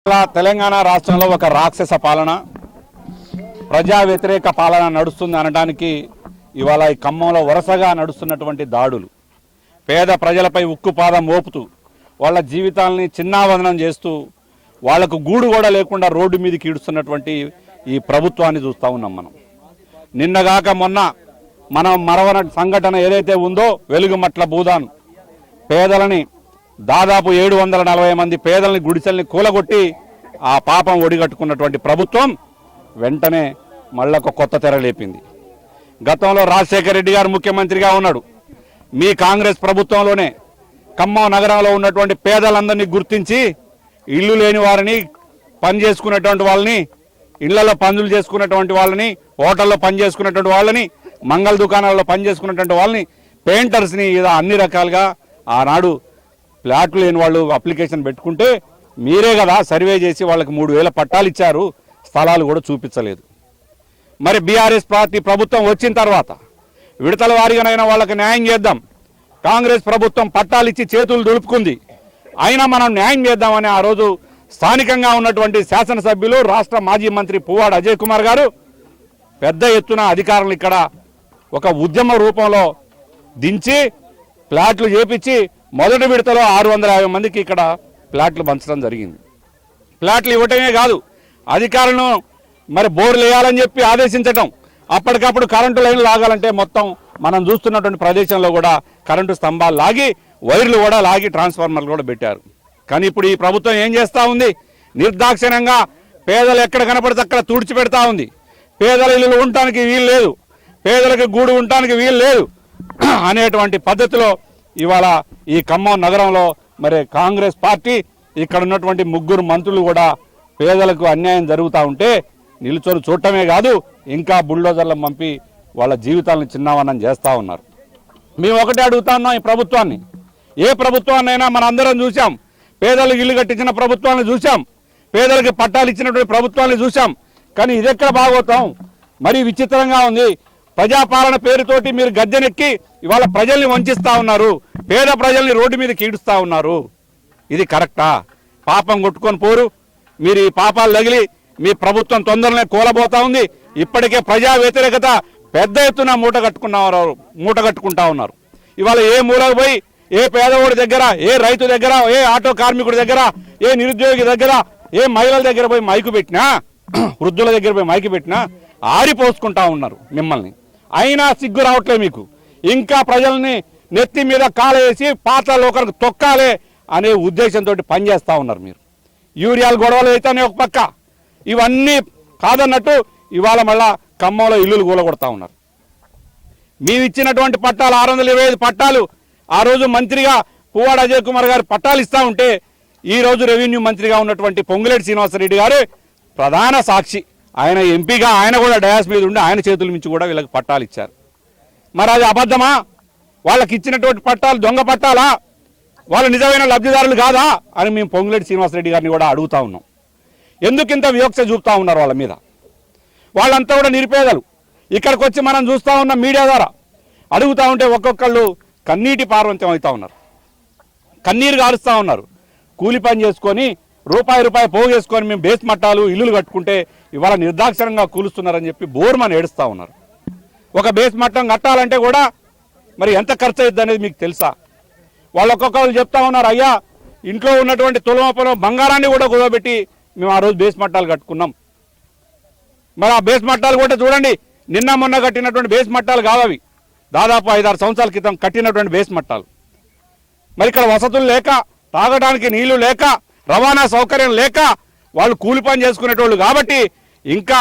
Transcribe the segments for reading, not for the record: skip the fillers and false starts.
తెలంగాణ రాష్ట్రంలో ఒక రాక్షస పాలన, ప్రజా వ్యతిరేక పాలన నడుస్తుంది అనడానికి ఇవాళ ఈ ఖమ్మంలో వరుసగా నడుస్తున్నటువంటి దాడులు, పేద ప్రజలపై ఉక్కుపాదం మోపుతూ వాళ్ళ జీవితాలని చిన్నావదనం చేస్తూ వాళ్లకు గూడు కూడా లేకుండా రోడ్డు మీదకి ఈడుస్తున్నటువంటి ఈ ప్రభుత్వాన్ని చూస్తూ ఉన్నాం. నిన్నగాక మొన్న మనం మరవన సంఘటన ఏదైతే ఉందో వెలుగుమట్ల భూదాన్ పేదలని దాదాపు 740 మంది పేదలని గుడిసెల్ని కూలగొట్టి ఆ పాపం ఒడిగట్టుకున్నటువంటి ప్రభుత్వం వెంటనే మళ్ళొక కొత్త తెర లేపింది. గతంలో రాజశేఖర రెడ్డి గారు ముఖ్యమంత్రిగా ఉన్నాడు. మీ కాంగ్రెస్ ప్రభుత్వంలోనే ఖమ్మం నగరంలో ఉన్నటువంటి పేదలందరినీ గుర్తించి ఇల్లు లేని వారిని, పని చేసుకున్నటువంటి వాళ్ళని, ఇళ్లలో పనులు చేసుకున్నటువంటి వాళ్ళని, హోటల్లో పని చేసుకున్నటువంటి వాళ్ళని, మంగళ దుకాణాల్లో పని చేసుకున్నటువంటి వాళ్ళని, పెయింటర్స్ని, ఇలా అన్ని రకాలుగా ఆనాడు ఫ్లాట్లు లేని వాళ్ళు అప్లికేషన్ పెట్టుకుంటే మీరే కదా సర్వే చేసి వాళ్ళకి 3000 పట్టాలు ఇచ్చారు, స్థలాలు కూడా చూపించలేదు. మరి బీఆర్ఎస్ పార్టీ ప్రభుత్వం వచ్చిన తర్వాత విడతల వారీగానైనా వాళ్ళకి న్యాయం చేద్దాం, కాంగ్రెస్ ప్రభుత్వం పట్టాలు ఇచ్చి చేతులు దులుపుకుంది, అయినా మనం న్యాయం చేద్దామని ఆ రోజు స్థానికంగా ఉన్నటువంటి శాసనసభ్యులు, రాష్ట్ర మాజీ మంత్రి పువ్వాడ అజయ్ కుమార్ గారు పెద్ద ఎత్తున అధికారులు ఇక్కడ ఒక ఉద్యమ రూపంలో దించి ఫ్లాట్లు చేపించి మొదటి విడతలో 650 మందికి ఇక్కడ ఫ్లాట్లు పంచడం జరిగింది. ఫ్లాట్లు ఇవ్వటమే కాదు, అధికారులను మరి బోర్లు వేయాలని చెప్పి ఆదేశించడం, అప్పటికప్పుడు కరెంటు లైన్లు లాగాలంటే మొత్తం మనం చూస్తున్నటువంటి ప్రదేశంలో కూడా కరెంటు స్తంభాలు లాగి, వైర్లు కూడా లాగి, ట్రాన్స్ఫార్మర్లు కూడా పెట్టారు. కానీ ఇప్పుడు ఈ ప్రభుత్వం ఏం చేస్తూ ఉంది? నిర్దాక్షిణ్యంగా పేదలు ఎక్కడ కనపడితే అక్కడ తుడిచిపెడతా ఉంది. పేదల ఇల్లు ఉండటానికి వీలు లేదు, పేదలకు గూడు ఉండటానికి వీలు లేదు అనేటువంటి పద్ధతిలో ఇవాళ ఈ ఖమ్మం నగరంలో మరి కాంగ్రెస్ పార్టీ, ఇక్కడ ఉన్నటువంటి 3 మంత్రులు కూడా పేదలకు అన్యాయం జరుగుతూ ఉంటే నిలుచొని చూడటమే కాదు, ఇంకా బుల్డోజర్లను పంపి వాళ్ళ జీవితాలను చిన్నావనం చేస్తూ ఉన్నారు. మేము ఒకటే అడుగుతా ఉన్నాం ఈ ప్రభుత్వాన్ని, ఏ ప్రభుత్వాన్నైనా మన అందరం చూసాం, పేదలకు ఇల్లు కట్టించిన ప్రభుత్వాన్ని చూసాం, పేదలకు పట్టాలు ఇచ్చినటువంటి ప్రభుత్వాన్ని చూసాం. కానీ ఇదెక్కడ భాగవతం? మరి విచిత్రంగా ఉంది. ప్రజాపాలన పేరుతోటి మీరు గద్దెనెక్కి ఇవాళ ప్రజల్ని వంచిస్తూ ఉన్నారు, పేద ప్రజల్ని రోడ్డు మీదకి ఈడుస్తూ ఉన్నారు. ఇది కరెక్టా? పాపం కొట్టుకొని పోరు, మీరు ఈ పాపాలు తగిలి మీ ప్రభుత్వం తొందరనే కూలబోతా ఉంది. ఇప్పటికే ప్రజా వ్యతిరేకత పెద్ద ఎత్తున మూట కట్టుకుంటా ఉన్నారు. ఇవాళ ఏ మూలకు పోయి, ఏ పేదవాడి దగ్గర, ఏ రైతు దగ్గర, ఏ ఆటో కార్మికుడి దగ్గర, ఏ నిరుద్యోగి దగ్గర, ఏ మహిళల దగ్గర పోయి మైకు పెట్టినా, వృద్ధుల దగ్గర పోయి మైకు పెట్టినా ఆరిపోసుకుంటా ఉన్నారు మిమ్మల్ని. అయినా సిగ్గు రావట్లేదు మీకు. ఇంకా ప్రజల్ని నెత్తి మీద కాలేసి పాత్రలో ఒకరికి తొక్కాలే అనే ఉద్దేశంతో పనిచేస్తూ ఉన్నారు మీరు. యూరియాలు గొడవలు అయితేనే ఒక పక్క, ఇవన్నీ కాదన్నట్టు ఇవాళ మళ్ళా ఖమ్మంలో ఇల్లులు కూలగొడతా ఉన్నారు. మేము ఇచ్చినటువంటి పట్టాలు 625 పట్టాలు ఆ రోజు మంత్రిగా పువ్వాడ అజయ్ కుమార్ గారు పట్టాలు ఇస్తూ ఉంటే, ఈరోజు రెవెన్యూ మంత్రిగా ఉన్నటువంటి పొంగులేటి శ్రీనివాసరెడ్డి గారు ప్రధాన సాక్షి. ఆయన ఎంపీగా ఆయన కూడా డయాస్ మీద ఉండి ఆయన చేతుల నుంచి కూడా వీళ్ళకి పట్టాలు ఇచ్చారు. మరి అది అబద్ధమా? వాళ్ళకి ఇచ్చినటువంటి పట్టాలు దొంగ పట్టాలా? వాళ్ళు నిజమైన లబ్ధిదారులు కాదా అని మేము పొంగులేటి శ్రీనివాసరెడ్డి గారిని కూడా అడుగుతా ఉన్నాం. ఎందుకు ఇంత వివక్ష చూపుతా ఉన్నారు వాళ్ళ మీద? వాళ్ళంతా కూడా నిరుపేదలు. ఇక్కడికి వచ్చి మనం చూస్తూ ఉన్న మీడియా ద్వారా అడుగుతూ ఉంటే ఒక్కొక్కళ్ళు కన్నీటి పార్వంతం అవుతూ ఉన్నారు, కన్నీరు గారుస్తూ ఉన్నారు. కూలి పని చేసుకొని రూపాయి పోగేసుకొని మేము బేస్ మట్టాలు ఇల్లులు కట్టుకుంటే ఇవాళ నిర్దాక్షిణంగా కూలుస్తున్నారని చెప్పి బోర్మని ఏడుస్తూ ఉన్నారు. ఒక బేస్ మట్టం కట్టాలంటే కూడా మరి ఎంత ఖర్చు అవుతుంది అనేది మీకు తెలుసా? వాళ్ళు ఒక్కొక్కరు చెప్తా ఉన్నారు, అయ్యా ఇంట్లో ఉన్నటువంటి తులమపలో బంగారాన్ని కూడా కుదవబెట్టి మేము ఆ రోజు బేస్ మట్టాలు కట్టుకున్నాం. మరి ఆ బేస్ మట్టాలు కూడా చూడండి, నిన్న మొన్న కట్టినటువంటి బేస్ మట్టాలు కావవి, దాదాపు 5-6 సంవత్సరాల క్రితం కట్టినటువంటి బేస్ మట్టాలు. మరి ఇక్కడ వసతులు లేక, తాగడానికి నీళ్లు లేక, రవాణా సౌకర్యం లేక వాళ్ళు కూలి పని చేసుకునేటోళ్ళు కాబట్టి ఇంకా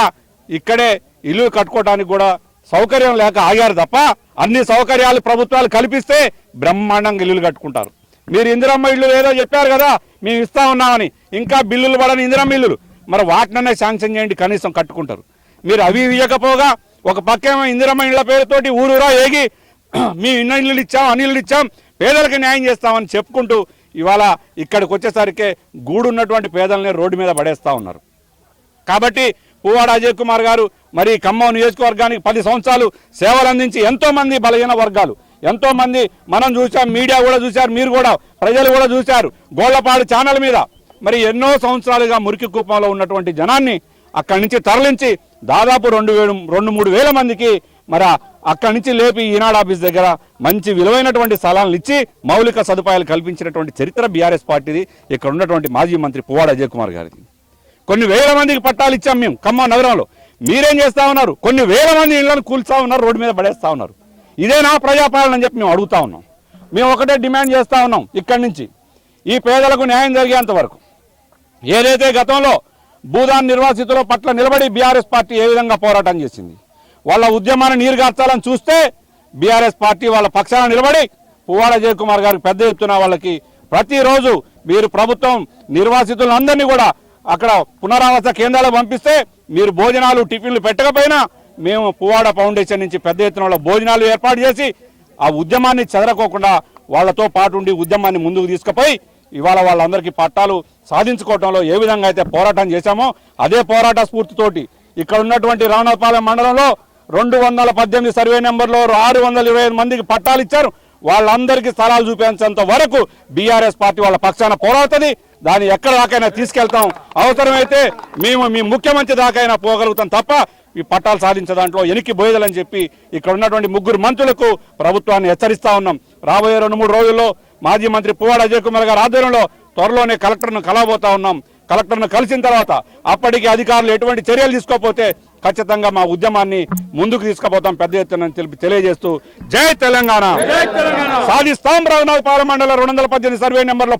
ఇక్కడే ఇల్లు కట్టుకోవడానికి కూడా సౌకర్యం లేక ఆగారు తప్ప, అన్ని సౌకర్యాలు ప్రభుత్వాలు కల్పిస్తే బ్రహ్మాండంగా ఇల్లులు కట్టుకుంటారు. మీరు ఇందిరమ్మ ఇల్లు ఏదో చెప్పారు కదా, మేము ఇస్తా ఉన్నామని, ఇంకా బిల్లులు పడని ఇందిరమ్మ ఇల్లులు, మరి వాటిననే శాంక్షన్ చేయండి, కనీసం కట్టుకుంటారు. మీరు అవి ఇవ్వకపోగా ఒక పక్కేమో ఇందిరమ్మ ఇళ్ల పేరుతోటి ఊరూరా ఏగి మీ ఇల్లు ఇచ్చాం, అన్ని ఇల్లు ఇచ్చాం, పేదలకు న్యాయం చేస్తామని చెప్పుకుంటూ ఇవాళ ఇక్కడికి వచ్చేసరికి గూడున్నటువంటి పేదలనే రోడ్డు మీద పడేస్తూ ఉన్నారు. కాబట్టి పువ్వాడ అజయ్ కుమార్ గారు మరి ఖమ్మం నియోజకవర్గానికి 10 సంవత్సరాలు సేవలు అందించి ఎంతోమంది బలహీన వర్గాలు, ఎంతోమంది మనం చూసాం, మీడియా కూడా చూశారు, మీరు కూడా ప్రజలు కూడా చూశారు, గోళ్లపాడు ఛానల్ మీద మరి ఎన్నో సంవత్సరాలుగా మురికి కూపంలో ఉన్నటువంటి జనాన్ని అక్కడి నుంచి తరలించి దాదాపు 2-3 వేల మందికి మరి అక్కడి నుంచి లేపి ఈనాడు ఆఫీస్ దగ్గర మంచి విలువైనటువంటి స్థలాలను ఇచ్చి మౌలిక సదుపాయాలు కల్పించినటువంటి చరిత్ర బీఆర్ఎస్ పార్టీది. ఇక్కడ ఉన్నటువంటి మాజీ మంత్రి పువ్వాడ అజయ్ కుమార్ గారిది. కొన్ని వేల మందికి పట్టాలు ఇచ్చాం మేము ఖమ్మం నగరంలో. మీరేం చేస్తా ఉన్నారు? కొన్ని వేల మంది ఇళ్లను కూల్స్తా ఉన్నారు, రోడ్డు మీద పడేస్తా ఉన్నారు. ఇదేనా ప్రజాపాలన అని చెప్పి మేము అడుగుతా ఉన్నాం. మేము ఒకటే డిమాండ్ చేస్తా ఉన్నాం, ఇక్కడి నుంచి ఈ పేదలకు న్యాయం జరిగేంత వరకు ఏదైతే గతంలో భూదాన్ నిర్వాసితుల పట్ల నిలబడి బీఆర్ఎస్ పార్టీ ఏ విధంగా పోరాటం చేసింది, వాళ్ళ ఉద్యమాన్ని నీరుగార్చాలని చూస్తే బీఆర్ఎస్ పార్టీ వాళ్ళ పక్షాన నిలబడి పువ్వాడ అజయ్ కుమార్ గారికి పెద్ద ఎత్తున వాళ్ళకి ప్రతిరోజు మీరు ప్రభుత్వం నిర్వాసితులందరినీ కూడా అక్కడ పునరావాస కేంద్రాలకు పంపిస్తే మీరు భోజనాలు టిఫిన్లు పెట్టకపోయినా మేము పువ్వాడ ఫౌండేషన్ నుంచి పెద్ద ఎత్తున భోజనాలు ఏర్పాటు చేసి ఆ ఉద్యమాన్ని చెదరకోకుండా వాళ్ళతో పాటు ఉండి ఉద్యమాన్ని ముందుకు తీసుకుపోయి ఇవాళ వాళ్ళందరికీ పట్టాలు సాధించుకోవడంలో ఏ విధంగా అయితే పోరాటం చేశామో అదే పోరాట స్ఫూర్తితోటి ఇక్కడ ఉన్నటువంటి రామనాథపాలెం మండలంలో 218 సర్వే నెంబర్లో 625 మందికి పట్టాలు ఇచ్చారు. వాళ్ళందరికీ స్థలాలు చూపించేంత వరకు బీఆర్ఎస్ పార్టీ వాళ్ళ పక్షాన పోరాడుతుంది. దాన్ని ఎక్కడ దాకైనా తీసుకెళ్తాం, అవసరమైతే మేము మీ ముఖ్యమంత్రి దాకైనా పోగలుగుతాం తప్ప ఈ పట్టాలు సాధించే దాంట్లో ఎనికి బోయదని చెప్పి ఇక్కడ ఉన్నటువంటి 3 మంత్రులకు ప్రభుత్వాన్ని హెచ్చరిస్తా ఉన్నాం. రాబోయే 2-3 రోజుల్లో మాజీ మంత్రి పువ్వాడ అజయ్ కుమార్ గారి ఆధ్వర్యంలో త్వరలోనే కలెక్టర్ను కలవబోతా ఉన్నాం. కలెక్టర్ను కలిసిన తర్వాత అప్పటికి అధికారులు ఎటువంటి చర్యలు తీసుకోకపోతే ఖచ్చితంగా మా ఉద్యమాన్ని ముందుకు తీసుకుపోతాం పెద్ద ఎత్తున తెలియజేస్తూ జై తెలంగాణ సాధిస్తాం. రామనాథపాలెం మండలం 218 సర్వే నెంబర్లో